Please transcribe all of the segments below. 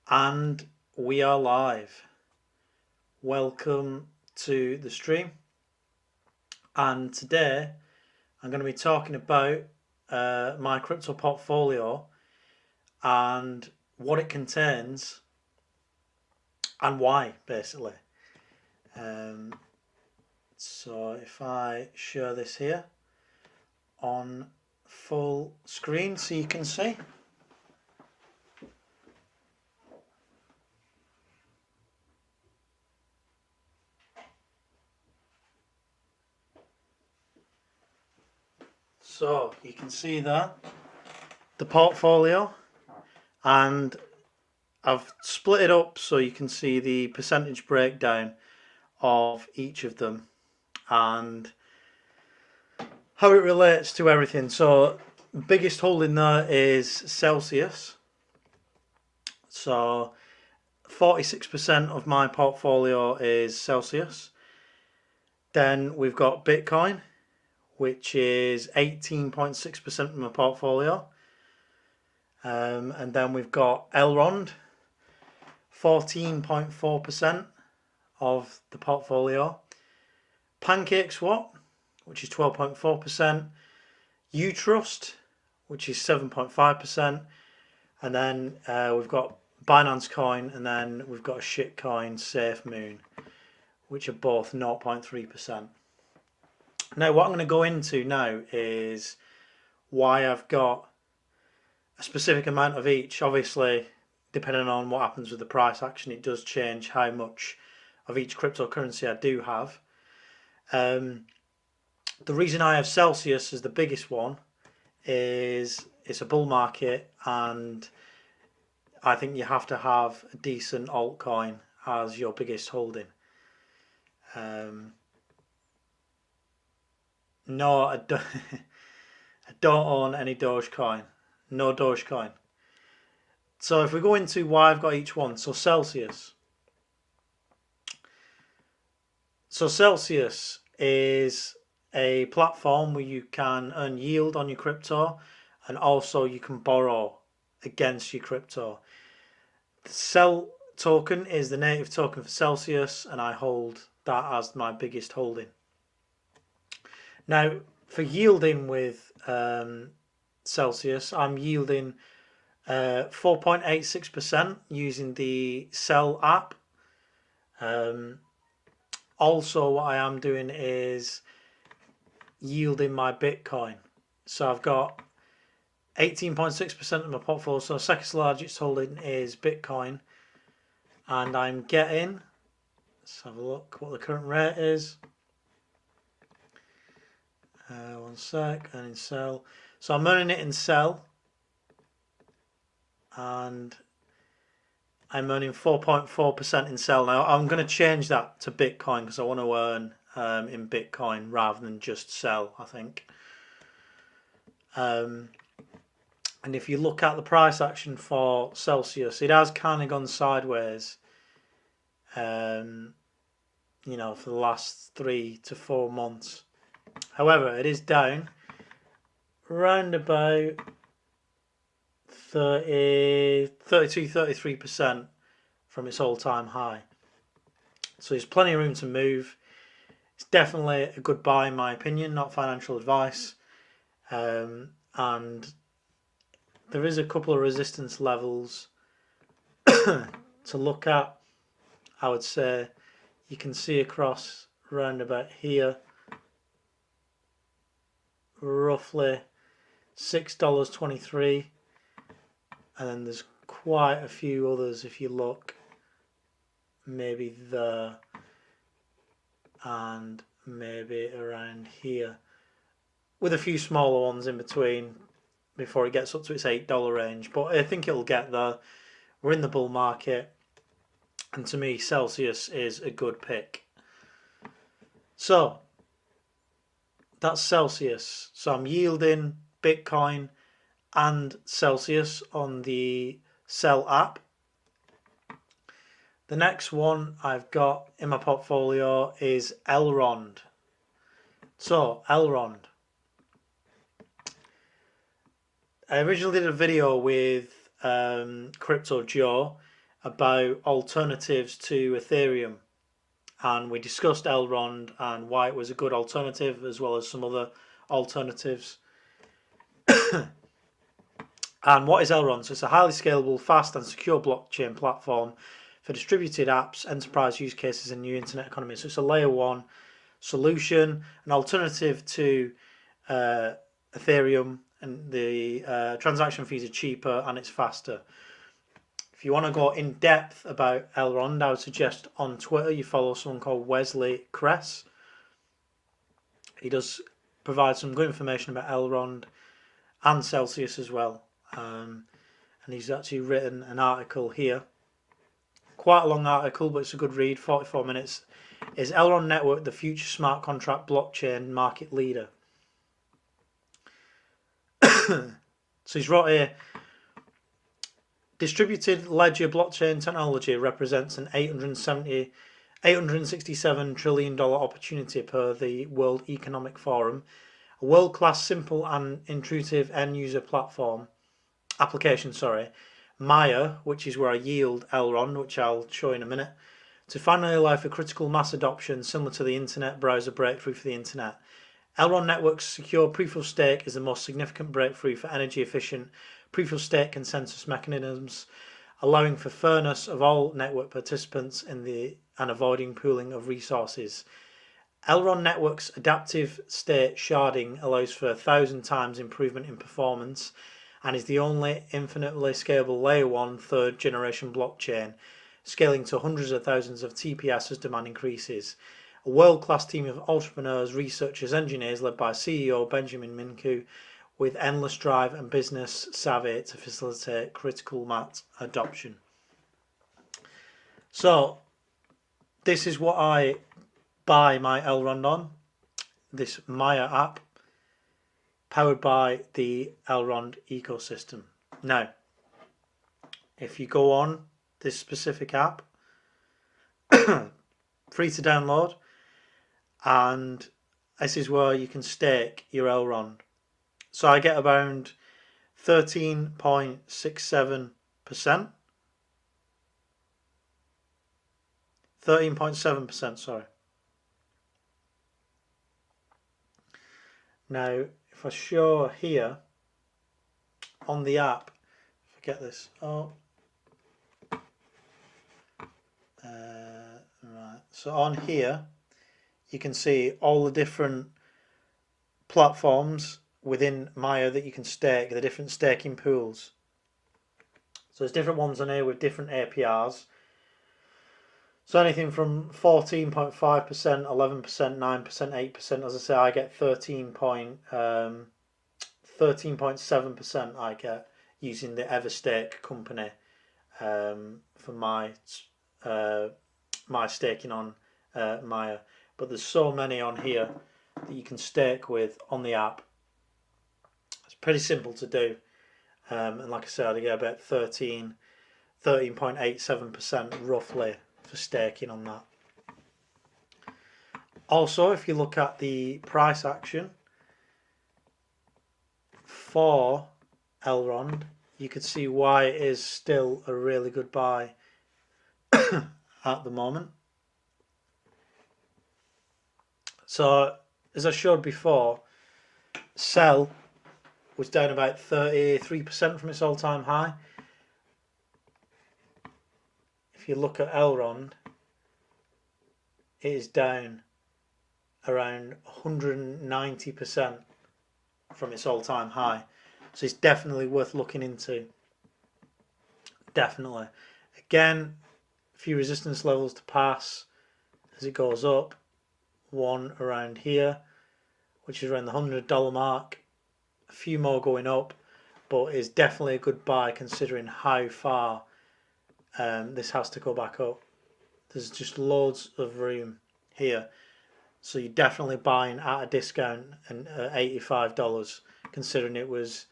And we are live. Welcome to the stream. And today I'm going to be talking about my crypto portfolio and what it contains and why, basically. So if I share this here on full screen so you can see. So you can see that the portfolio, and I've split it up so you can see the percentage breakdown of each of them and how it relates to everything. So biggest holding there is Celsius. So 46% of my portfolio is Celsius. Then we've got Bitcoin, which is 18.6% of my portfolio. And then we've got Elrond, 14.4% of the portfolio. PancakeSwap, which is 12.4%. Utrust, which is 7.5%. And then we've got Binance Coin, and then we've got a shit coin, SafeMoon, which are both 0.3%. Now, what I'm going to go into now is why I've got a specific amount of each. Obviously, depending on what happens with the price action, it does change how much of each cryptocurrency I do have. The reason I have Celsius as the biggest one is it's a bull market, and I think you have to have a decent altcoin as your biggest holding. No, I don't, I don't own any Dogecoin. No Dogecoin. So if we go into why I've got each one, so Celsius. So Celsius is a platform where you can earn yield on your crypto, and also you can borrow against your crypto. The Cel token is the native token for Celsius, and I hold that as my biggest holding. Now, for yielding with Celsius, I'm yielding 4.86% using the Cel app. Also, what I am doing is yielding my Bitcoin. So I've got 18.6% of my portfolio. So second largest holding is Bitcoin, and I'm getting, let's have a look what the current rate is. One sec, and in Cel. So I'm earning it in Cel, and I'm earning 4.4% in Cel. Now I'm going to change that to Bitcoin because I want to earn in Bitcoin rather than just Cel, I think. And if you look at the price action for Celsius, it has kind of gone sideways, you know, for the last 3 to 4 months. However, it is down around about 32-33% from its all-time high. So there's plenty of room to move. It's definitely a good buy in my opinion, not financial advice. And there is a couple of resistance levels to look at. I would say you can see across round about here, roughly $6.23, and then there's quite a few others if you look, maybe there and maybe around here, with a few smaller ones in between before it gets up to its $8 range. But I think it'll get there. We're in the bull market, and to me Celsius is a good pick. So that's Celsius. So I'm yielding Bitcoin and Celsius on the Cel app. The next one I've got in my portfolio is Elrond. So Elrond, I originally did a video with Crypto Joe, about alternatives to Ethereum, and we discussed Elrond and why it was a good alternative, as well as some other alternatives. And what is Elrond? So it's a highly scalable, fast and secure blockchain platform for distributed apps, enterprise use cases and new internet economy. So it's a layer 1 solution, an alternative to Ethereum, and the transaction fees are cheaper and it's faster. If you want to go in depth about Elrond, I would suggest on Twitter you follow someone called Wesley Kress. He does provide some good information about Elrond and Celsius as well. And he's actually written an article here. Quite a long article, but it's a good read, 44 minutes. Is Elrond Network the future smart contract blockchain market leader? So he's wrote here, distributed ledger blockchain technology represents an $867 trillion opportunity per the World Economic Forum. A world-class, simple and intuitive end-user application, Maya, which is where I yield Elrond, which I'll show in a minute, to finally allow for critical mass adoption similar to the internet browser breakthrough for the internet. Elrond Network's secure proof of stake is the most significant breakthrough for energy efficient proof of stake consensus mechanisms, allowing for fairness of all network participants and avoiding pooling of resources. Elrond Network's adaptive state sharding allows for 1,000 times improvement in performance and is the only infinitely scalable layer 1 third generation blockchain, scaling to hundreds of thousands of TPS as demand increases. A world-class team of entrepreneurs, researchers, engineers led by CEO Benjamin Minku, with endless drive and business savvy to facilitate critical mass adoption. So this is what I buy my Elrond on, this Maya app, powered by the Elrond ecosystem. Now, if you go on this specific app, free to download, and this is where you can stake your Elrond. So I get around 13.67%. 13.7%, sorry. Now, if I show here on the app, forget this. Right. So on here, you can see all the different platforms within Maya that you can stake, the different staking pools. So there's different ones on here with different APRs. So anything from 14.5%, 11%, 9%, 8%. As I say, I get 13.7% I get using the Everstake company for my staking on Maya. But there's so many on here that you can stake with on the app. It's pretty simple to do. And like I said, I get about 13.87% roughly for staking on that. Also, if you look at the price action for Elrond, you could see why it is still a really good buy at the moment. So, as I showed before, sell was down about 33% from its all-time high. If you look at Elrond, it is down around 190% from its all-time high. So it's definitely worth looking into. Definitely. Again, a few resistance levels to pass as it goes up. One around here, which is around the $100 mark. A few more going up, but it's definitely a good buy considering how far this has to go back up. There's just loads of room here, so you're definitely buying at a discount and $85, considering it was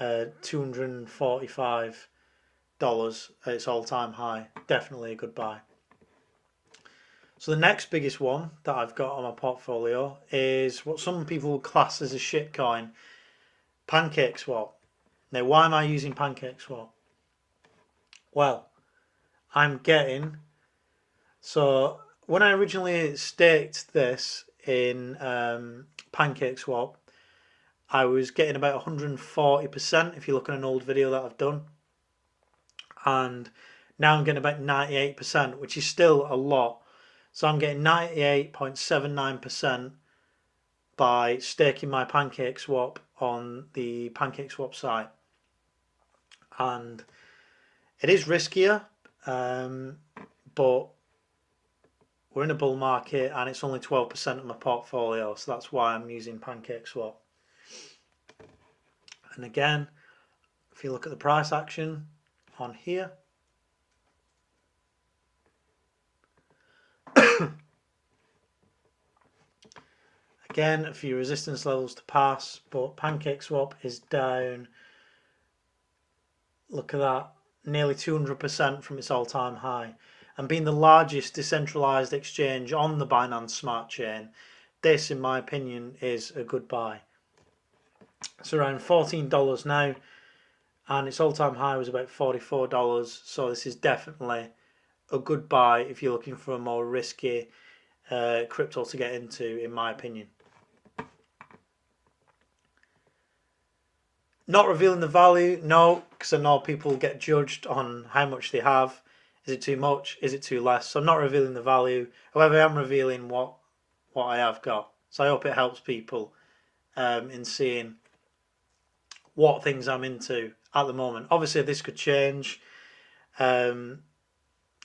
$245 at its all-time high. Definitely a good buy. So the next biggest one that I've got on my portfolio is what some people would class as a shitcoin, PancakeSwap. Now, why am I using PancakeSwap? Well, I'm getting, so when I originally staked this in PancakeSwap, I was getting about 140% if you look at an old video that I've done, and now I'm getting about 98%, which is still a lot. So I'm getting 98.79% by staking my PancakeSwap on the PancakeSwap site. And it is riskier, but we're in a bull market and it's only 12% of my portfolio, so that's why I'm using PancakeSwap. And again, if you look at the price action on here, again, a few resistance levels to pass, but PancakeSwap is down, look at that, nearly 200% from its all-time high. And being the largest decentralized exchange on the Binance Smart Chain, this, in my opinion, is a good buy. It's around $14 now, and its all-time high was about $44, so this is definitely a good buy if you're looking for a more risky crypto to get into, in my opinion. Not revealing the value, no, because I know people get judged on how much they have. Is it too much? Is it too less? So I'm not revealing the value. However, I am revealing what I have got. So I hope it helps people in seeing what things I'm into at the moment. Obviously, this could change. You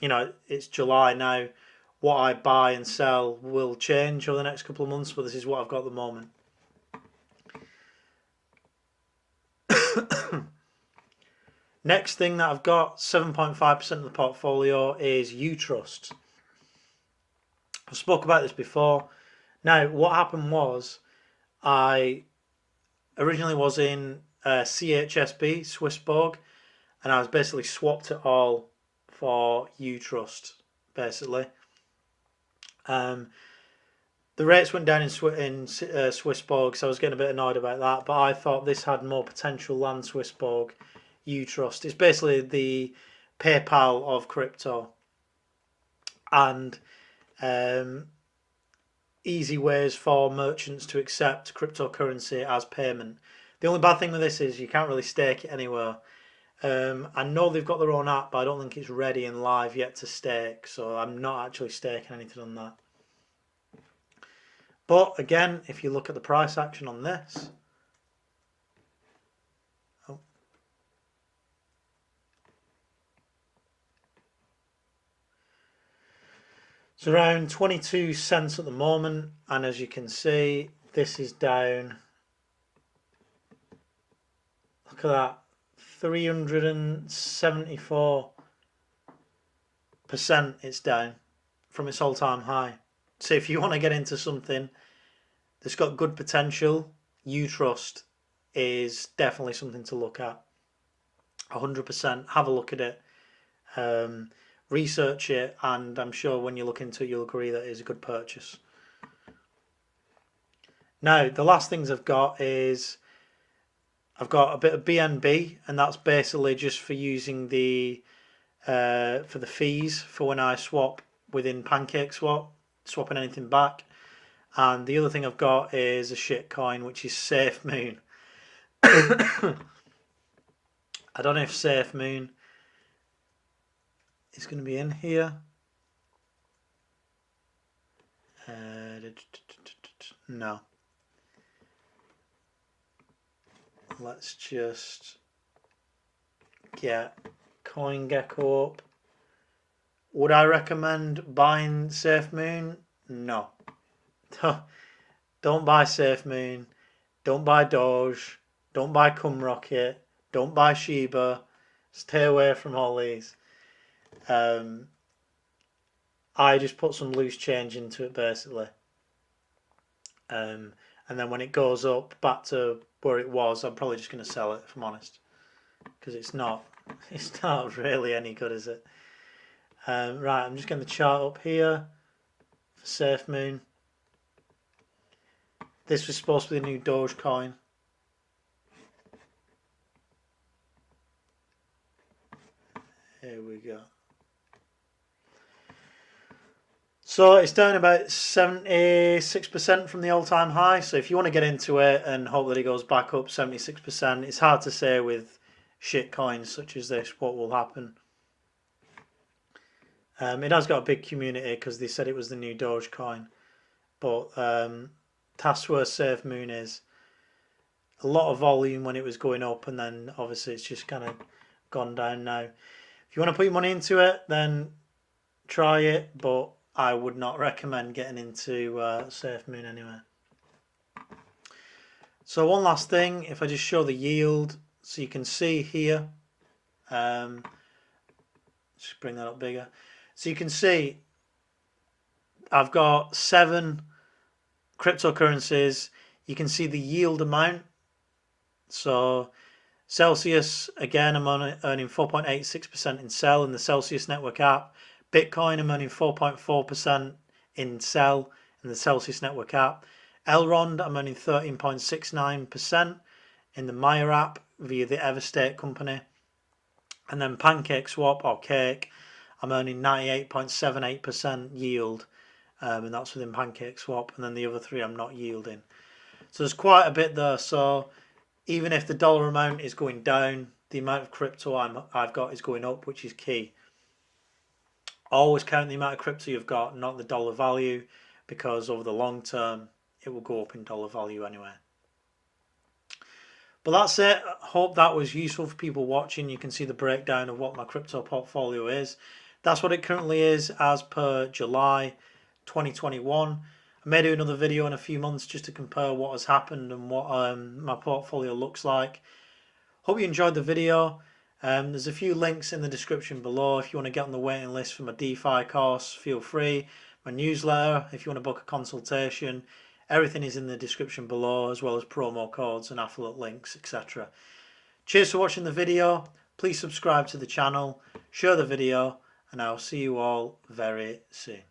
know, it's July now. What I buy and sell will change over the next couple of months, but this is what I've got at the moment. Next thing that I've got, 7.5% of the portfolio, is Utrust. I spoke about this before. Now, what happened was, I originally was in CHSB, Swissborg, and I was basically swapped it all for Utrust, basically. The rates went down in Swissborg, so I was getting a bit annoyed about that, but I thought this had more potential than Swissborg. Utrust. It's basically the PayPal of crypto, and easy ways for merchants to accept cryptocurrency as payment. The only bad thing with this is you can't really stake it anywhere. I know they've got their own app, but I don't think it's ready and live yet to stake, so I'm not actually staking anything on that. But again, if you look at the price action on this, it's around 22 cents at the moment, and as you can see, this is down, look at that, 374% it's down from its all-time high. So if you want to get into something that's got good potential, Utrust is definitely something to look at. 100%, have a look at it. Research it, and I'm sure when you look into it you'll agree that it is a good purchase. Now the last things I've got is I've got a bit of BNB, and that's basically just for using the for the fees for when I swap within PancakeSwap, swapping anything back. And the other thing I've got is a shit coin, which is SafeMoon. I don't know if SafeMoon is going to be in here. No. Let's just get CoinGecko up. Would I recommend buying SafeMoon? No. Don't buy SafeMoon. Don't buy Doge. Don't buy Cumrocket. Don't buy Shiba. Stay away from all these. I just put some loose change into it basically. And then when it goes up back to where it was, I'm probably just going to sell it, if I'm honest, because it's not really any good, is it? Right, I'm just getting the chart up here for SafeMoon. This was supposed to be the new Dogecoin. Here we go. So it's down about 76% from the all-time high. So if you want to get into it and hope that it goes back up 76%, it's hard to say with shit coins such as this what will happen. It has got a big community because they said it was the new Dogecoin. But that's where Safe Moon is. A lot of volume when it was going up, and then obviously it's just kind of gone down now. If you want to put your money into it, then try it, but I would not recommend getting into Safe Moon anyway. So one last thing, if I just show the yield, so you can see here, just bring that up bigger. So you can see I've got 7 cryptocurrencies. You can see the yield amount. So Celsius, again, I'm earning 4.86% in Cell in the Celsius Network app. Bitcoin, I'm earning 4.4% in Cell in the Celsius Network app. Elrond, I'm earning 13.69% in the Maya app via the Everstate company. And then PancakeSwap or Cake, I'm earning 98.78% yield, and that's within PancakeSwap. And then the other 3 I'm not yielding. So there's quite a bit there. So even if the dollar amount is going down, the amount of crypto I've got is going up, which is key. Always count the amount of crypto you've got, not the dollar value, because over the long term, it will go up in dollar value anyway. But that's it. I hope that was useful for people watching. You can see the breakdown of what my crypto portfolio is. That's what it currently is as per July 2021. I may do another video in a few months just to compare what has happened and what my portfolio looks like. Hope you enjoyed the video. There's a few links in the description below. If you want to get on the waiting list for my DeFi course, feel free. My newsletter, if you want to book a consultation, everything is in the description below, as well as promo codes and affiliate links, etc. Cheers for watching the video. Please subscribe to the channel, share the video, and I'll see you all very soon.